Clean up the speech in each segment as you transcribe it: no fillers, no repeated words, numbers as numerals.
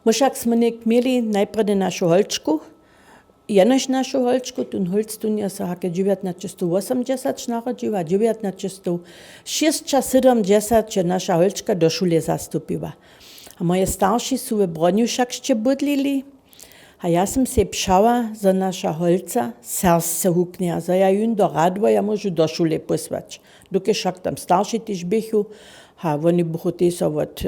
Však smo nek mieli najprv našu holčku, jenož našu holčku, tun holctunja sa hake 1980 narodziła, 1976 je naša holčka do šule zastupiła. A moje starši su v Broniušakšte bydlili, a ja sam se pšała, za naša holca sersce huknja, za ja jun do radvoja môžu do šule posłać. Doke však tam starši tiž bychu, a oni buchu tesa od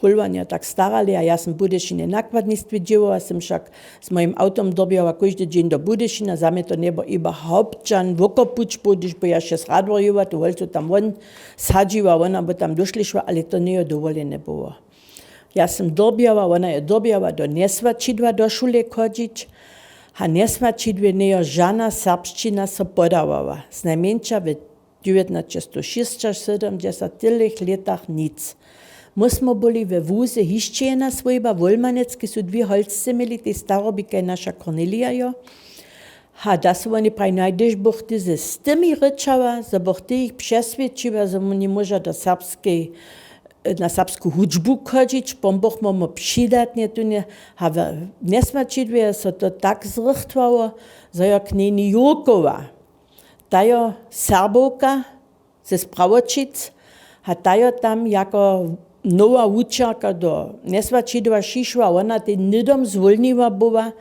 hulvania tak starali, a ja sam Budešine nakładnictwie dziełała, sam však s mojim autom dobiała każdy dzień do Budešina, za mnie to nebo überhaupt žan vokopuč, bo ja še s radvojuwa, to holcu tam on sadziła, ona by tam došlišła, ale to nie dovolene było. Ja sam dobiała, ona je dobiała do nesvačidva do šule chodzić, a nesvačidve nie žana serbščina so podawała. Z najmniejsza w 1976 tylych latach nic. Myśmy byli we wóze hiszczena swojba Wolmanecki, su dwie holce mieli, te starobika nasza Kornelia jo. A da su oni praj najdyž buchty ze z tymi ryczała, za buchty ich przesvědčiła, że oni może do serbskiej na serbsku hudžbu chodzić, pomboch mamy przydatnie tu nie, a w nesvačidve so to tak zrychtwało, że jak neni Jurkowa, tajo Serbovka ze Spravočic, a tajo tam jako nowa učarka do nesvačidva šišła, ona ten nidom zwolniła była,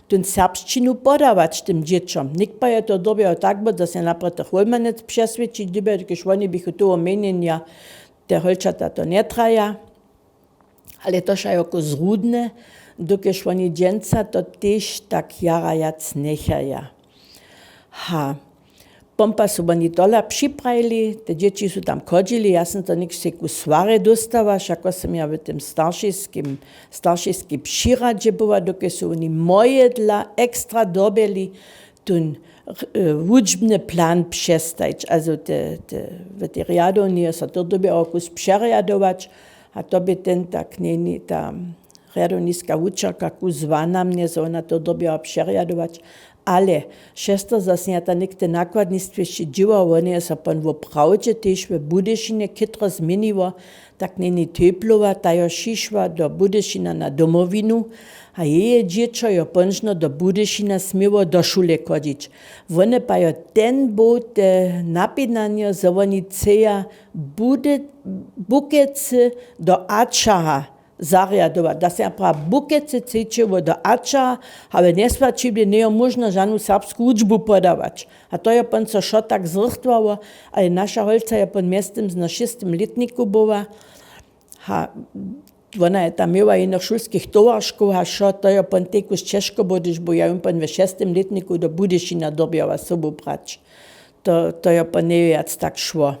ten serbščinu podawać tym dzieciom. Nikt pa je to dobiał tak, bo da se napred tych Wolmanec przesvědčić, když oni bych to omenjenja, te holčata to ne traja, ale to še jako zrudne, dokež oni dženca to tež tak jarajac nechaja. Ha, pompa su oni dola připravili, te dječi su tam chodili, ja sam to nik se ku svare dostava, šako sam ja v tem staršijski přiradže byla, doke su oni moje dla ekstra dobili tun učbny plan przestać, also w tej riadowni so to dobie okus przeriadować, a to by ten tak nie ta riadownicka uczarka ku zwana mnie, so ona to dobie przeriadować, ale šesto zasnjata nekte nakładnictwie się dzieła, oni so pan w prawdzie też w Budešine kitro zmieniło, tak nie teplowa, ta jo šišła do Budešina na domowinu, a jeje dziecko jo ponžno do Budešina smiło do šule chodzić. One pa jo ten bod napinania, że oni ceja bukece do Ačaha zariadować. Da se pra bukece cečevo do Ačaha, ale nesvačidve nie można žanu serbsku učbu podawać. A to je pan so šo tak zrychtwało, ale nasza holca je pan miestem na 6. letniku była. Ona je tam miała innych szulskich towarškov, a šo to je pan tekus Češko bodyš, bo ja im pan w 6. letniku do Budešina dobiała sobu brać. To je pan nie jac tak šło.